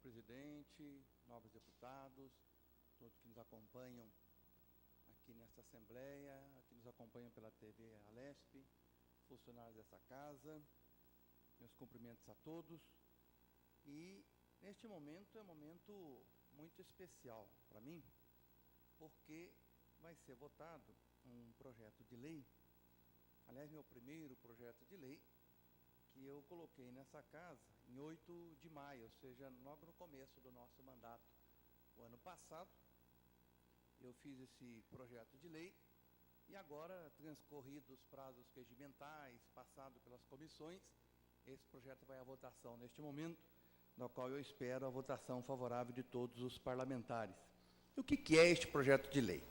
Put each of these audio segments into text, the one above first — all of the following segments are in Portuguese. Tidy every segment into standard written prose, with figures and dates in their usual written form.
presidente, nobres deputados, todos que nos acompanham aqui nesta Assembleia, que nos acompanham pela TV Alesp, funcionários dessa casa, meus cumprimentos a todos. E neste momento é um momento muito especial para mim, porque vai ser votado um projeto de lei, aliás, meu primeiro projeto de lei, que eu coloquei nessa casa em 8 de maio, ou seja, logo no começo do nosso mandato. O ano passado, eu fiz esse projeto de lei e agora, transcorridos os prazos regimentais, passado pelas comissões, esse projeto vai à votação neste momento, no qual eu espero a votação favorável de todos os parlamentares. E o que é este projeto de lei?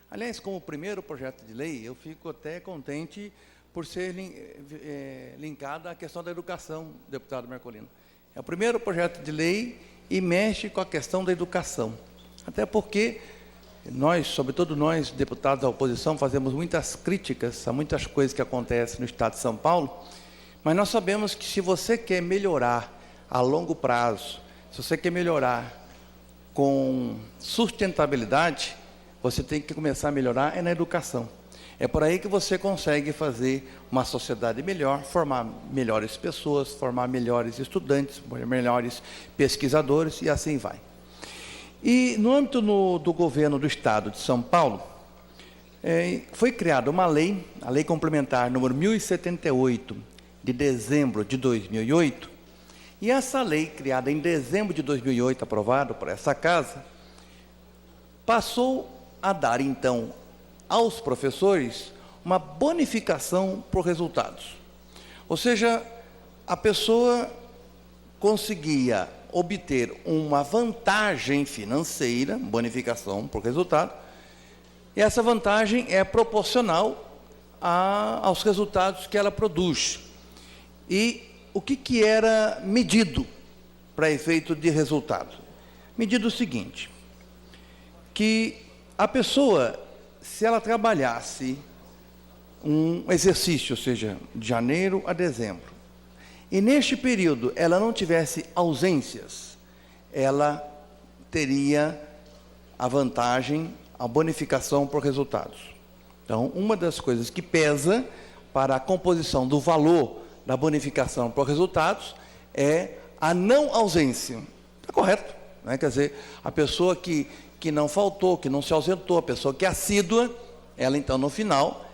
Aliás, como primeiro projeto de lei, eu fico até contente por ser linkado à questão da educação, deputado Marcolino. É o primeiro projeto de lei e mexe com a questão da educação. Até porque nós, sobretudo nós, deputados da oposição, fazemos muitas críticas a muitas coisas que acontecem no Estado de São Paulo, mas nós sabemos que se você quer melhorar a longo prazo, se você quer melhorar com sustentabilidade, você tem que começar a melhorar na educação. É por aí que você consegue fazer uma sociedade melhor, formar melhores pessoas, formar melhores estudantes, melhores pesquisadores e assim vai. E no âmbito do governo do Estado de São Paulo, foi criada uma lei, a Lei Complementar número 1078, de dezembro de 2008, e essa lei, criada em dezembro de 2008, aprovada por essa casa, passou a dar, então, aos professores uma bonificação por resultados. Ou seja, a pessoa conseguia obter uma vantagem financeira, bonificação por resultado, e essa vantagem é proporcional aos resultados que ela produz. E o que era medido para efeito de resultado? Medido o seguinte, que a pessoa, se ela trabalhasse um exercício, ou seja, de janeiro a dezembro, e neste período ela não tivesse ausências, ela teria a vantagem, a bonificação por resultados. Então, uma das coisas que pesa para a composição do valor da bonificação por resultados é a não ausência. Está correto, né? Quer dizer, a pessoa que não faltou, que não se ausentou, a pessoa que é assídua, ela então no final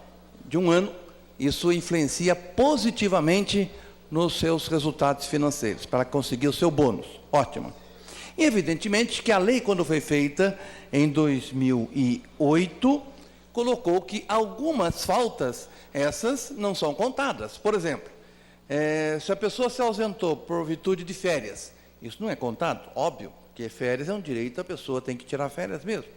de um ano, isso influencia positivamente nos seus resultados financeiros, para conseguir o seu bônus. Ótimo. E evidentemente que a lei, quando foi feita em 2008, colocou que algumas faltas, essas não são contadas. Por exemplo, se a pessoa se ausentou por virtude de férias, isso não é contado? Óbvio, porque férias é um direito, a pessoa tem que tirar férias mesmo.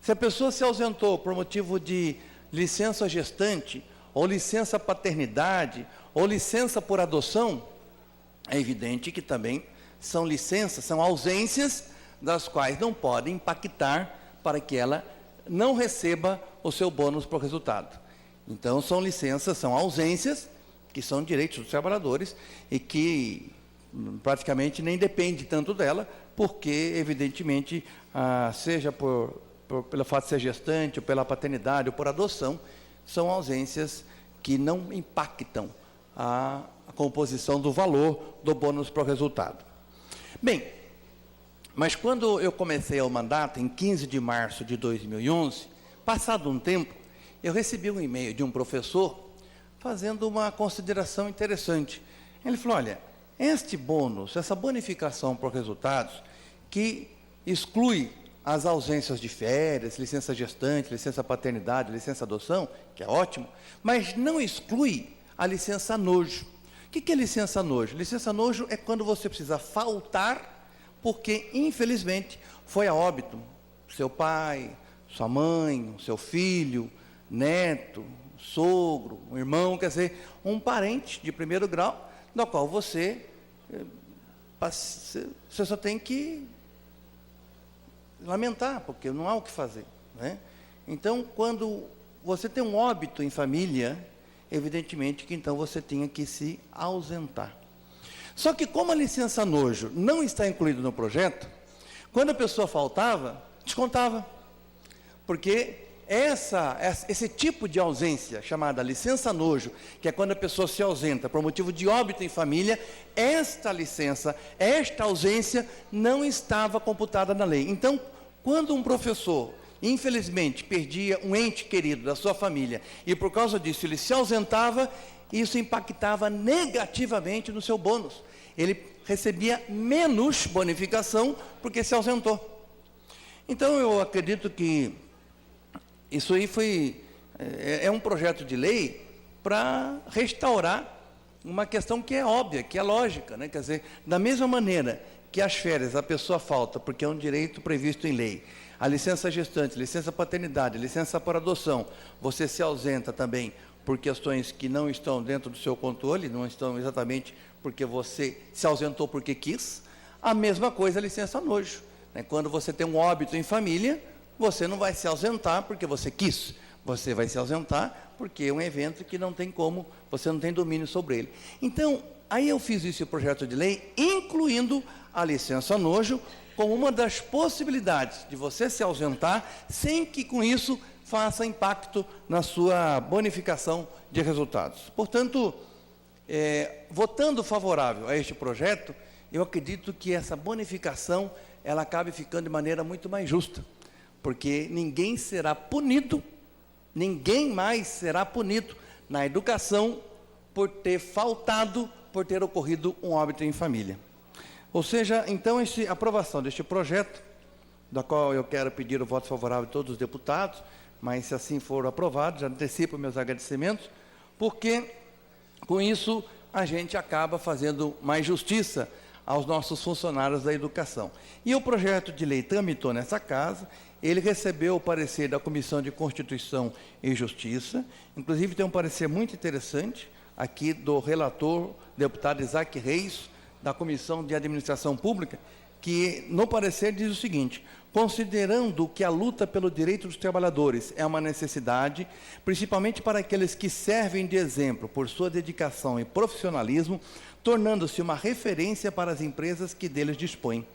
Se a pessoa se ausentou por motivo de licença gestante, ou licença paternidade, ou licença por adoção, é evidente que também são licenças, são ausências das quais não podem impactar para que ela não receba o seu bônus por resultado. Então, são licenças, são ausências, que são direitos dos trabalhadores e que praticamente nem depende tanto dela, porque, evidentemente, seja pelo fato de ser gestante, ou pela paternidade, ou por adoção, são ausências que não impactam a composição do valor do bônus por resultado. Bem, mas quando eu comecei o mandato, em 15 de março de 2011, passado um tempo, eu recebi um e-mail de um professor fazendo uma consideração interessante. Ele falou, olha, este bônus, essa bonificação por resultados, que exclui as ausências de férias, licença gestante, licença paternidade, licença adoção, que é ótimo, mas não exclui a licença nojo. O que é licença nojo? Licença nojo é quando você precisa faltar, porque, infelizmente, foi a óbito seu pai, sua mãe, seu filho, neto, sogro, um irmão, quer dizer, um parente de primeiro grau, do qual você só tem que lamentar, porque não há o que fazer, né? Então, quando você tem um óbito em família, evidentemente que então você tinha que se ausentar. Só que como a licença nojo não está incluída no projeto, quando a pessoa faltava, descontava. Porque esse tipo de ausência, chamada licença nojo, que é quando a pessoa se ausenta por motivo de óbito em família, esta licença, esta ausência não estava computada na lei. Então, quando um professor, infelizmente, perdia um ente querido da sua família, e por causa disso ele se ausentava, isso impactava negativamente no seu bônus. Ele recebia menos bonificação porque se ausentou. Então, eu acredito que isso aí é um projeto de lei para restaurar uma questão que é óbvia, que é lógica, né? Quer dizer, da mesma maneira que as férias a pessoa falta porque é um direito previsto em lei, a licença gestante, licença paternidade, licença por adoção, você se ausenta também por questões que não estão dentro do seu controle, não estão exatamente porque você se ausentou porque quis, a mesma coisa a licença nojo, né? Quando você tem um óbito em família, você não vai se ausentar porque você quis, você vai se ausentar porque é um evento que não tem como, você não tem domínio sobre ele. Então, aí eu fiz esse projeto de lei, incluindo a licença nojo, como uma das possibilidades de você se ausentar, sem que com isso faça impacto na sua bonificação de resultados. Portanto, votando favorável a este projeto, eu acredito que essa bonificação, ela acabe ficando de maneira muito mais justa, porque ninguém será punido, ninguém mais será punido na educação por ter faltado, por ter ocorrido um óbito em família. Ou seja, então, a aprovação deste projeto, da qual eu quero pedir o voto favorável de todos os deputados, mas se assim for aprovado, já antecipo meus agradecimentos, porque com isso a gente acaba fazendo mais justiça aos nossos funcionários da educação. E o projeto de lei tramitou nessa casa, ele recebeu o parecer da Comissão de Constituição e Justiça, inclusive tem um parecer muito interessante aqui do relator, deputado Isaac Reis, da Comissão de Administração Pública, que no parecer diz o seguinte: considerando que a luta pelo direito dos trabalhadores é uma necessidade, principalmente para aqueles que servem de exemplo por sua dedicação e profissionalismo, tornando-se uma referência para as empresas que deles dispõem.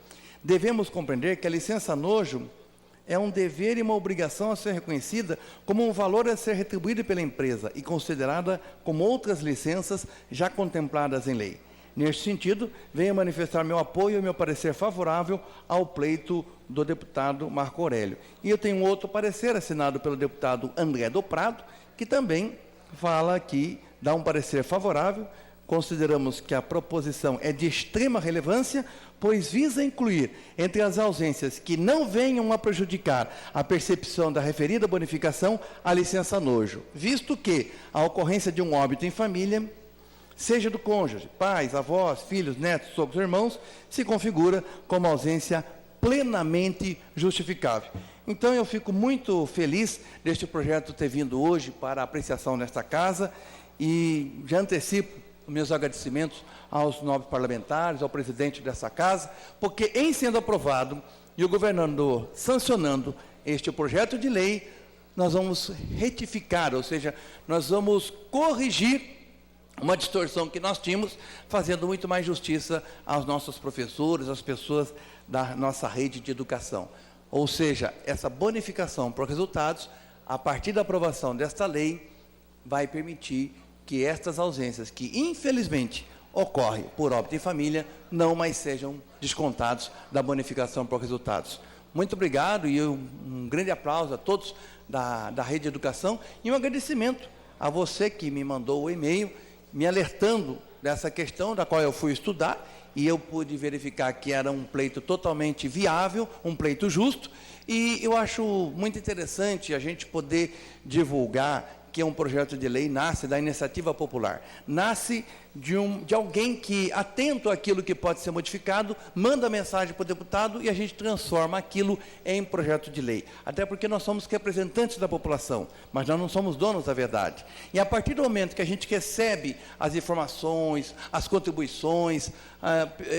Devemos compreender que a licença nojo é um dever e uma obrigação a ser reconhecida como um valor a ser retribuído pela empresa e considerada como outras licenças já contempladas em lei. Neste sentido, venho manifestar meu apoio e meu parecer favorável ao pleito do deputado Marco Aurélio. E eu tenho um outro parecer assinado pelo deputado André do Prado, que também fala aqui, dá um parecer favorável. Consideramos que a proposição é de extrema relevância, pois visa incluir, entre as ausências que não venham a prejudicar a percepção da referida bonificação, a licença nojo, visto que a ocorrência de um óbito em família, seja do cônjuge, pais, avós, filhos, netos, sogros, irmãos, se configura como ausência plenamente justificável. Então, eu fico muito feliz deste projeto ter vindo hoje para apreciação nesta casa e já antecipo meus agradecimentos aos nobres parlamentares, ao presidente dessa casa, porque em sendo aprovado e o governador sancionando este projeto de lei, nós vamos retificar, ou seja, nós vamos corrigir uma distorção que nós tínhamos, fazendo muito mais justiça aos nossos professores, às pessoas da nossa rede de educação. Ou seja, essa bonificação por resultados, a partir da aprovação desta lei, vai permitir que estas ausências, que infelizmente ocorrem por óbito em família, não mais sejam descontados da bonificação por resultados. Muito obrigado e um grande aplauso a todos da rede de educação e um agradecimento a você que me mandou o e-mail, me alertando dessa questão da qual eu fui estudar e eu pude verificar que era um pleito totalmente viável, um pleito justo, e eu acho muito interessante a gente poder divulgar que um projeto de lei nasce da iniciativa popular, nasce de alguém que, atento àquilo que pode ser modificado, manda mensagem para o deputado e a gente transforma aquilo em projeto de lei. Até porque nós somos representantes da população, mas nós não somos donos da verdade. E a partir do momento que a gente recebe as informações, as contribuições,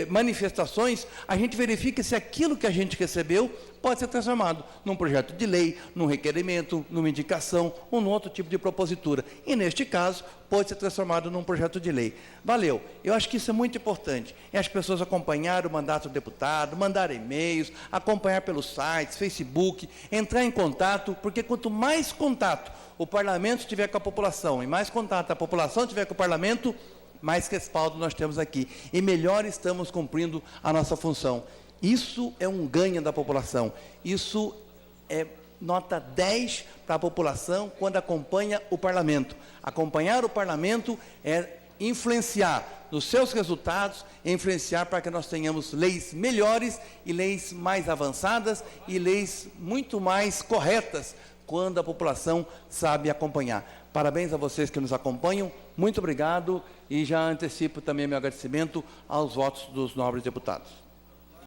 manifestações, a gente verifica se aquilo que a gente recebeu pode ser transformado num projeto de lei, num requerimento, numa indicação ou num outro tipo de propositura. E, neste caso, pôde ser transformado num projeto de lei. Valeu. Eu acho que isso é muito importante. É as pessoas acompanharem o mandato do deputado, mandar e-mails, acompanhar pelos sites, Facebook, entrar em contato, porque quanto mais contato o parlamento tiver com a população e mais contato a população tiver com o parlamento, mais respaldo nós temos aqui. E melhor estamos cumprindo a nossa função. Isso é um ganho da população. Isso é nota 10 para a população quando acompanha o parlamento. Acompanhar o parlamento é influenciar nos seus resultados, influenciar para que nós tenhamos leis melhores e leis mais avançadas e leis muito mais corretas quando a população sabe acompanhar. Parabéns a vocês que nos acompanham, muito obrigado e já antecipo também meu agradecimento aos votos dos nobres deputados.